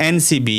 NCB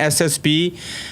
SSP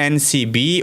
NCB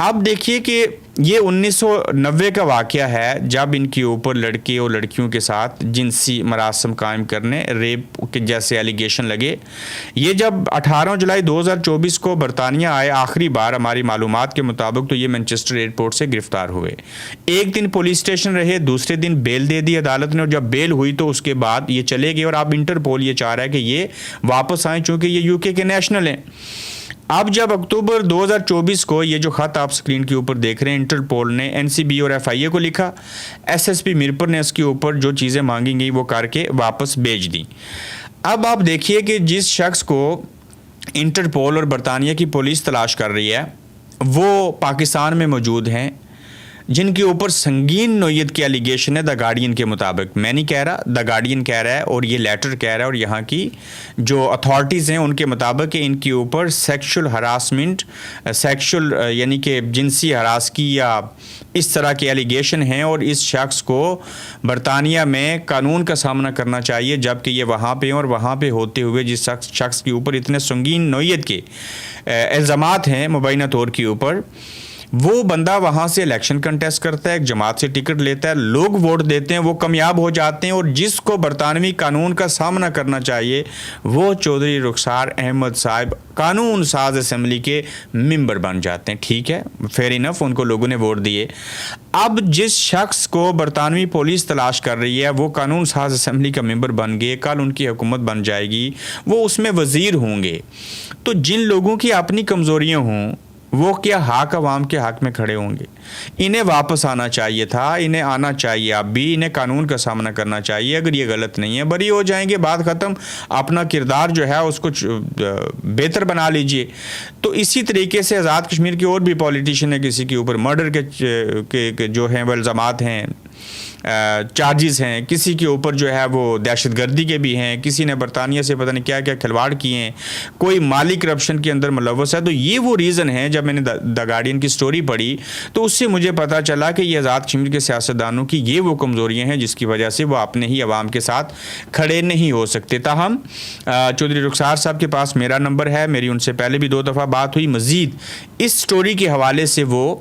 اب دیکھیے کہ یہ 1990 کا واقعہ ہے جب ان کے اوپر لڑکے اور لڑکیوں کے ساتھ جنسی مراسم قائم کرنے، ریپ کے جیسے ایلیگیشن لگے. یہ جب 18 جولائی 2024 کو برطانیہ آئے آخری بار ہماری معلومات کے مطابق تو یہ مینچسٹر ایئرپورٹ سے گرفتار ہوئے. ایک دن پولیس اسٹیشن رہے، دوسرے دن بیل دے دی عدالت نے، اور جب بیل ہوئی تو اس کے بعد یہ چلے گئے. اور اب انٹرپول یہ چاہ رہا ہے کہ یہ واپس آئیں چونکہ یہ یو کے نیشنل ہیں. اب جب اکتوبر 2024 کو یہ جو خط آپ سکرین کے اوپر دیکھ رہے ہیں، انٹرپول نے این سی بی اور ایف آئی اے کو لکھا، ایس ایس پی میرپور نے اس کے اوپر جو چیزیں مانگی گئی وہ کر کے واپس بھیج دی. اب آپ دیکھیے کہ جس شخص کو انٹرپول اور برطانیہ کی پولیس تلاش کر رہی ہے وہ پاکستان میں موجود ہیں، جن کے اوپر سنگین نوعیت کی ایلیگیشن ہے. دا گارڈین کے مطابق، میں نہیں کہہ رہا، دا گارڈین کہہ رہا ہے اور یہ لیٹر کہہ رہا ہے، اور یہاں کی جو اتھارٹیز ہیں ان کے مطابق کہ ان کے اوپر سیکشل ہراسمنٹ، سیکشل یعنی کہ جنسی ہراس کی یا اس طرح کے ایلیگیشن ہیں، اور اس شخص کو برطانیہ میں قانون کا سامنا کرنا چاہیے جبکہ یہ وہاں پہ ہیں. اور وہاں پہ ہوتے ہوئے جس شخص کے اوپر اتنے سنگین نوعیت کے الزامات ہیں مبینہ طور کے اوپر، وہ بندہ وہاں سے الیکشن کنٹیسٹ کرتا ہے، ایک جماعت سے ٹکٹ لیتا ہے، لوگ ووٹ دیتے ہیں، وہ کامیاب ہو جاتے ہیں، اور جس کو برطانوی قانون کا سامنا کرنا چاہیے وہ چودھری رخسار احمد صاحب قانون ساز اسمبلی کے ممبر بن جاتے ہیں. ٹھیک ہے، فیئر انف، ان کو لوگوں نے ووٹ دیے. اب جس شخص کو برطانوی پولیس تلاش کر رہی ہے وہ قانون ساز اسمبلی کا ممبر بن گئے، کل ان کی حکومت بن جائے گی، وہ اس میں وزیر ہوں گے. تو جن لوگوں کی اپنی کمزوریاں ہوں وہ کیا حق عوام کے حق میں کھڑے ہوں گے؟ انہیں واپس آنا چاہیے تھا، انہیں آنا چاہیے، اب بھی انہیں قانون کا سامنا کرنا چاہیے. اگر یہ غلط نہیں ہے بری ہو جائیں گے، بات ختم. اپنا کردار جو ہے اس کو بہتر بنا لیجئے. تو اسی طریقے سے آزاد کشمیر کے اور بھی پولیٹیشین ہیں، کسی کے اوپر مرڈر کے جو ہیں وہ الزامات ہیں، چارجز ہیں، کسی کے اوپر جو ہے وہ دہشت گردی کے بھی ہیں، کسی نے برطانیہ سے پتہ نہیں کیا کیا کھلواڑ کیے ہیں، کوئی مالی کرپشن کے اندر ملوث ہے. تو یہ وہ ریزن ہے، جب میں نے دا گارڈین کی سٹوری پڑھی تو اس سے مجھے پتا چلا کہ یہ آزاد کشمیر کے سیاستدانوں کی یہ وہ کمزوریاں ہیں جس کی وجہ سے وہ اپنے ہی عوام کے ساتھ کھڑے نہیں ہو سکتے. تاہم چودھری رخسار صاحب کے پاس میرا نمبر ہے، میری ان سے پہلے بھی 2 دفعہ بات ہوئی. مزید اس سٹوری کے حوالے سے وہ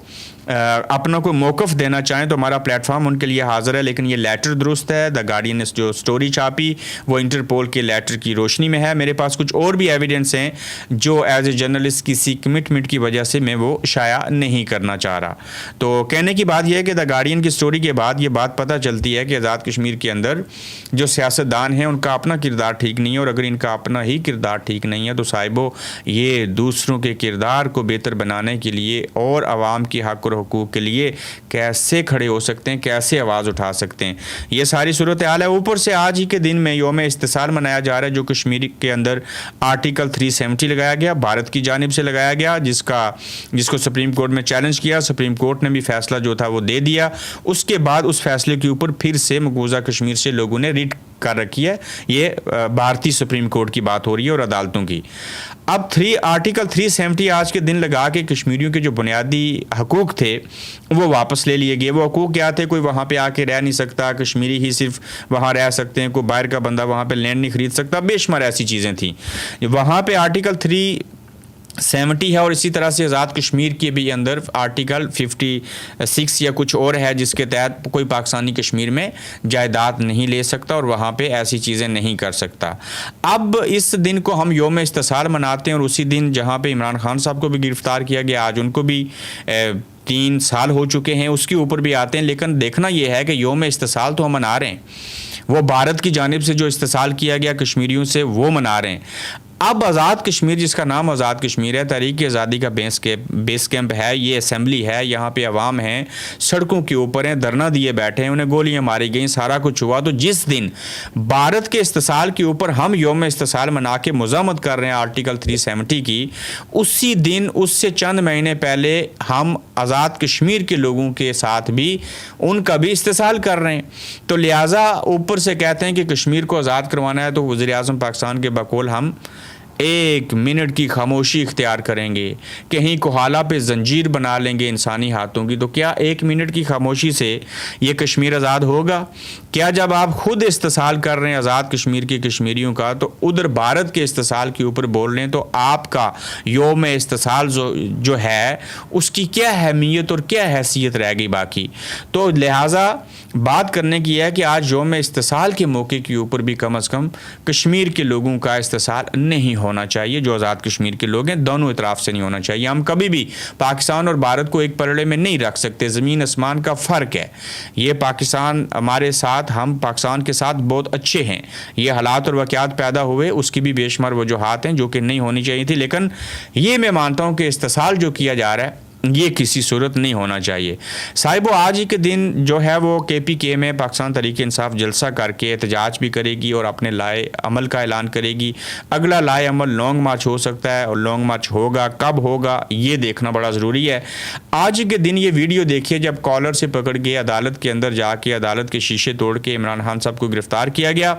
اپنا کوئی موقف دینا چاہیں تو ہمارا پلیٹ فارم ان کے لیے حاضر ہے. لیکن یہ لیٹر درست ہے، دا گارڈین نے جو سٹوری چھاپی وہ انٹرپول کے لیٹر کی روشنی میں ہے. میرے پاس کچھ اور بھی ایویڈنس ہیں جو ایز اے جرنلسٹ کسی کمٹمنٹ کی وجہ سے میں وہ شائع نہیں کرنا چاہ رہا. تو کہنے کی بات یہ ہے کہ دا گارڈین کی سٹوری کے بعد یہ بات پتہ چلتی ہے کہ آزاد کشمیر کے اندر جو سیاستدان ہیں ان کا اپنا کردار ٹھیک نہیں ہے، اور اگر ان کا اپنا ہی کردار ٹھیک نہیں ہے تو صاحبو یہ دوسروں کے کردار کو بہتر بنانے کے لیے اور عوام کی حق اور حقوق کے لیے کیسے کھڑے ہو سکتے ہیں، کیسے آواز اٹھا سکتے ہیں. یہ ساری صورتحال ہے. اوپر سے آج ہی کے دن میں یوم استحصال منایا جا رہا ہے جو کشمیر کے اندر آرٹیکل 370 لگایا گیا، بھارت کی جانب سے لگایا گیا، جس کو سپریم کورٹ میں چیلنج کیا. سپریم کورٹ نے بھی فیصلہ جو تھا وہ دے دیا. اس کے بعد اس فیصلے کے اوپر پھر سے مقبوضہ کشمیر سے لوگوں نے ریٹ کر رکھی ہے. یہ بھارتی سپریم کورٹ کی بات ہو رہی ہے اور عدالتوں کی. اب آرٹیکل 370 آج کے دن لگا کے کشمیریوں کے جو بنیادی حقوق تھے وہ واپس لے لیے گئے. وہ حقوق کیا تھے؟ کوئی وہاں پہ آ کے رہ نہیں سکتا، کشمیری ہی صرف وہاں رہ سکتے ہیں، کوئی باہر کا بندہ وہاں پہ لینڈ نہیں خرید سکتا، بے شمار ایسی چیزیں تھیں. وہاں پہ آرٹیکل 370 ہے، اور اسی طرح سے آزاد کشمیر کے بھی اندر آرٹیکل 56 یا کچھ اور ہے جس کے تحت کوئی پاکستانی کشمیر میں جائیداد نہیں لے سکتا اور وہاں پہ ایسی چیزیں نہیں کر سکتا. اب اس دن کو ہم یوم استحصال مناتے ہیں، اور اسی دن جہاں پہ عمران خان صاحب کو بھی گرفتار کیا گیا، آج ان کو بھی 3 سال ہو چکے ہیں، اس کے اوپر بھی آتے ہیں. لیکن دیکھنا یہ ہے کہ یوم استحصال تو ہم منا رہے ہیں، وہ بھارت کی جانب سے جو استحصال کیا گیا کشمیریوں سے وہ منا رہے ہیں. اب آزاد کشمیر، جس کا نام آزاد کشمیر ہے، تحریک آزادی کا بیس کیمپ ہے، یہ اسمبلی ہے، یہاں پہ عوام ہیں، سڑکوں کے اوپر ہیں، دھرنا دیے بیٹھے ہیں، انہیں گولیاں ماری گئیں، سارا کچھ ہوا. تو جس دن بھارت کے استحصال کے اوپر ہم یوم استحصال منا کے مذمت کر رہے ہیں آرٹیکل 370 کی، اسی دن اس سے چند مہینے پہلے ہم آزاد کشمیر کے لوگوں کے ساتھ بھی ان کا بھی استحصال کر رہے ہیں. تو لہٰذا اوپر سے کہتے ہیں کہ کشمیر کو آزاد کروانا ہے تو وزیر اعظم پاکستان کے بقول ہم 1 منٹ کی خاموشی اختیار کریں گے, کہیں کوہالہ پہ زنجیر بنا لیں گے انسانی ہاتھوں کی, تو کیا 1 منٹ کی خاموشی سے یہ کشمیر آزاد ہوگا؟ کیا جب آپ خود استحصال کر رہے ہیں آزاد کشمیر کے کشمیریوں کا, تو ادھر بھارت کے استحصال کے اوپر بول رہے ہیں, تو آپ کا یوم استحصال جو ہے اس کی کیا اہمیت اور کیا حیثیت رہ گئی باقی؟ تو لہٰذا بات کرنے کی ہے کہ آج یوم استحصال کے موقع کے اوپر بھی کم از کم کشمیر کے لوگوں کا استحصال نہیں ہونا چاہیے. جو آزاد کشمیر کے لوگ ہیں دونوں اطراف سے نہیں ہونا چاہیے. ہم کبھی بھی پاکستان اور بھارت کو ایک پلڑے میں نہیں رکھ سکتے, زمین آسمان کا فرق ہے. یہ پاکستان ہمارے ساتھ, ہم پاکستان کے ساتھ بہت اچھے ہیں. یہ حالات اور واقعات پیدا ہوئے, اس کی بھی بے شمار وجوہات ہیں جو کہ نہیں ہونی چاہیے تھی, لیکن یہ میں مانتا ہوں کہ استحصال جو کیا جا رہا ہے یہ کسی صورت نہیں ہونا چاہیے. صاحبو, آج ہی کے دن جو ہے وہ KPK میں پاکستان تحریک انصاف جلسہ کر کے احتجاج بھی کرے گی اور اپنے لائے عمل کا اعلان کرے گی. اگلا لائے عمل لانگ مارچ ہو سکتا ہے, اور لانگ مارچ ہوگا کب ہوگا یہ دیکھنا بڑا ضروری ہے. آج ہی کے دن یہ ویڈیو دیکھیے جب کالر سے پکڑ کے عدالت کے اندر جا کے عدالت کے شیشے توڑ کے عمران خان صاحب کو گرفتار کیا گیا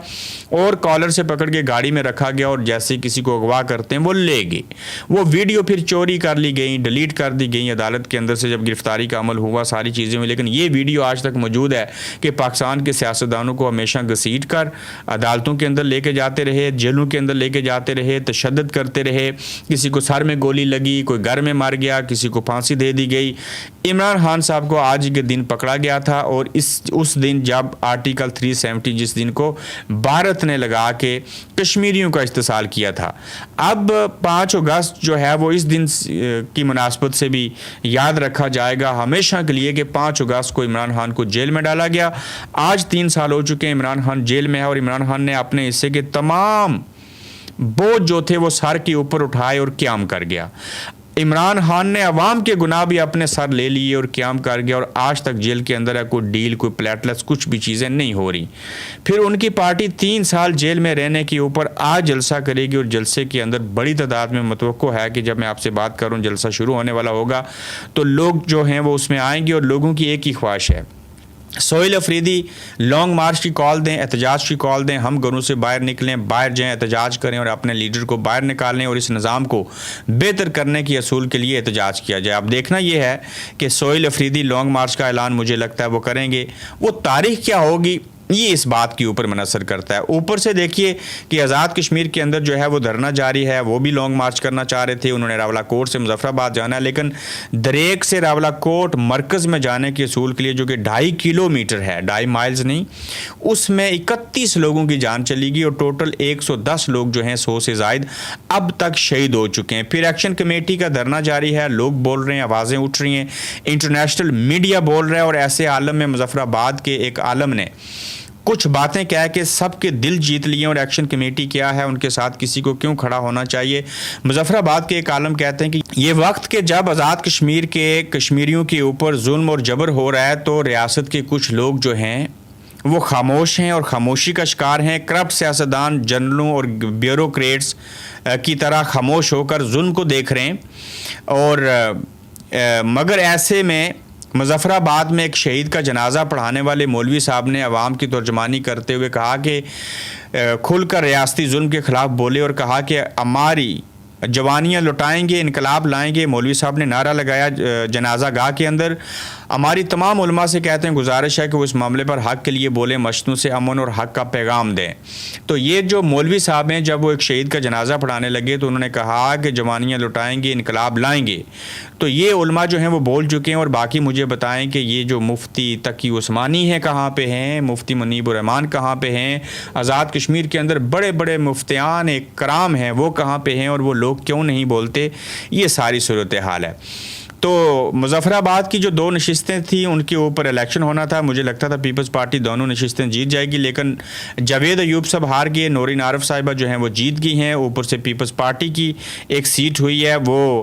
اور کالر سے پکڑ کے گاڑی میں رکھا گیا, اور جیسے کسی کو اغوا کرتے ہیں وہ لے گئے. وہ ویڈیو پھر چوری کر لی گئی, ڈیلیٹ کر دی گئی عدالت کے اندر سے جب گرفتاری کا عمل ہوا, ساری چیزیں ہوئی, لیکن یہ ویڈیو آج تک موجود ہے کہ پاکستان کے سیاستدانوں کو ہمیشہ گھسیٹ کر عدالتوں کے اندر لے کے جاتے رہے, جیلوں کے اندر لے کے جاتے رہے, تشدد کرتے رہے. کسی کو سر میں گولی لگی, کوئی گھر میں مر گیا, کسی کو پھانسی دے دی گئی. عمران خان صاحب کو آج کے دن پکڑا گیا تھا, اور اس دن جب آرٹیکل 370 جس دن کو بھارت نے لگا کے کشمیریوں کا استحصال کیا تھا, اب 5 اگست جو ہے وہ اس دن کی مناسبت سے بھی یاد رکھا جائے گا ہمیشہ کے لیے کہ 5 اگست کو عمران خان کو جیل میں ڈالا گیا. آج 3 سال ہو چکے ہیں عمران خان جیل میں ہے, اور عمران خان نے اپنے حصے کے تمام بوجھ جو تھے وہ سر کے اوپر اٹھائے اور قیام کر گیا. عمران خان نے عوام کے گناہ بھی اپنے سر لے لیے اور قیام کر گیا, اور آج تک جیل کے اندر ہے, کوئی ڈیل, کوئی پلیٹلس, کچھ بھی چیزیں نہیں ہو رہی. پھر ان کی پارٹی 3 سال جیل میں رہنے کے اوپر آج جلسہ کرے گی, اور جلسے کے اندر بڑی تعداد میں متوقع ہے کہ جب میں آپ سے بات کروں جلسہ شروع ہونے والا ہوگا تو لوگ جو ہیں وہ اس میں آئیں گے, اور لوگوں کی ایک ہی خواہش ہے, سہیل افریدی لانگ مارچ کی کال دیں, احتجاج کی کال دیں, ہم گھروں سے باہر نکلیں, باہر جائیں, احتجاج کریں اور اپنے لیڈر کو باہر نکالیں, اور اس نظام کو بہتر کرنے کی اصول کے لیے احتجاج کیا جائے. اب دیکھنا یہ ہے کہ سہیل افریدی لانگ مارچ کا اعلان مجھے لگتا ہے وہ کریں گے. وہ تاریخ کیا ہوگی یہ اس بات کے اوپر منحصر کرتا ہے. اوپر سے دیکھیے کہ آزاد کشمیر کے اندر جو ہے وہ دھرنا جاری ہے, وہ بھی لانگ مارچ کرنا چاہ رہے تھے, انہوں نے راولہ کوٹ سے مظفر آباد جانا ہے, لیکن دریک سے راولہ کوٹ مرکز میں جانے کے اصول کے لیے جو کہ 2.5 کلومیٹر ہے, 2.5 مائلز نہیں, اس میں 31 لوگوں کی جان چلی گئی, اور ٹوٹل 110 لوگ جو ہیں 100 سے زائد اب تک شہید ہو چکے ہیں. پھر ایکشن کمیٹی کا دھرنا جاری ہے, لوگ بول رہے ہیں, آوازیں اٹھ رہی ہیں, انٹرنیشنل میڈیا بول رہا ہے, اور ایسے عالم میں مظفر آباد کے ایک عالم نے کچھ باتیں کہہ کے سب کے دل جیت لیے, اور ایکشن کمیٹی کیا ہے, ان کے ساتھ کسی کو کیوں کھڑا ہونا چاہیے. مظفر آباد کے ایک عالم کہتے ہیں کہ یہ وقت کہ جب آزاد کشمیر کے کشمیریوں کے اوپر ظلم اور جبر ہو رہا ہے تو ریاست کے کچھ لوگ جو ہیں وہ خاموش ہیں اور خاموشی کا شکار ہیں. کرپٹ سیاستدان جنرلوں اور بیوروکریٹس کی طرح خاموش ہو کر ظلم کو دیکھ رہے ہیں, اور مگر ایسے میں مظفر آباد میں ایک شہید کا جنازہ پڑھانے والے مولوی صاحب نے عوام کی ترجمانی کرتے ہوئے کہا کہ کھل کر ریاستی ظلم کے خلاف بولے, اور کہا کہ ہماری جوانیاں لٹائیں گے, انقلاب لائیں گے. مولوی صاحب نے نعرہ لگایا جنازہ گاہ کے اندر. ہماری تمام علماء سے کہتے ہیں گزارش ہے کہ وہ اس معاملے پر حق کے لیے بولیں, مشتوں سے امن اور حق کا پیغام دیں. تو یہ جو مولوی صاحب ہیں جب وہ ایک شہید کا جنازہ پڑھانے لگے تو انہوں نے کہا کہ جوانیاں لٹائیں گے, انقلاب لائیں گے. تو یہ علماء جو ہیں وہ بول چکے ہیں, اور باقی مجھے بتائیں کہ یہ جو مفتی تقی عثمانی ہیں کہاں پہ ہیں, مفتی منیب الرحمان کہاں پہ ہیں, آزاد کشمیر کے اندر بڑے بڑے مفتیان کرام ہیں وہ کہاں پہ ہیں, اور وہ لوگ کیوں نہیں بولتے. یہ ساری صورتحال ہے. تو مظفر آباد کی جو 2 نشستیں تھیں ان کے اوپر الیکشن ہونا تھا, مجھے لگتا تھا پیپلز پارٹی دونوں نشستیں جیت جائے گی, لیکن جاوید ایوب صاحب ہار گئے, نورین عارف صاحبہ جو ہیں وہ جیت گئی ہیں. اوپر سے پیپلز پارٹی کی ایک سیٹ ہوئی ہے, وہ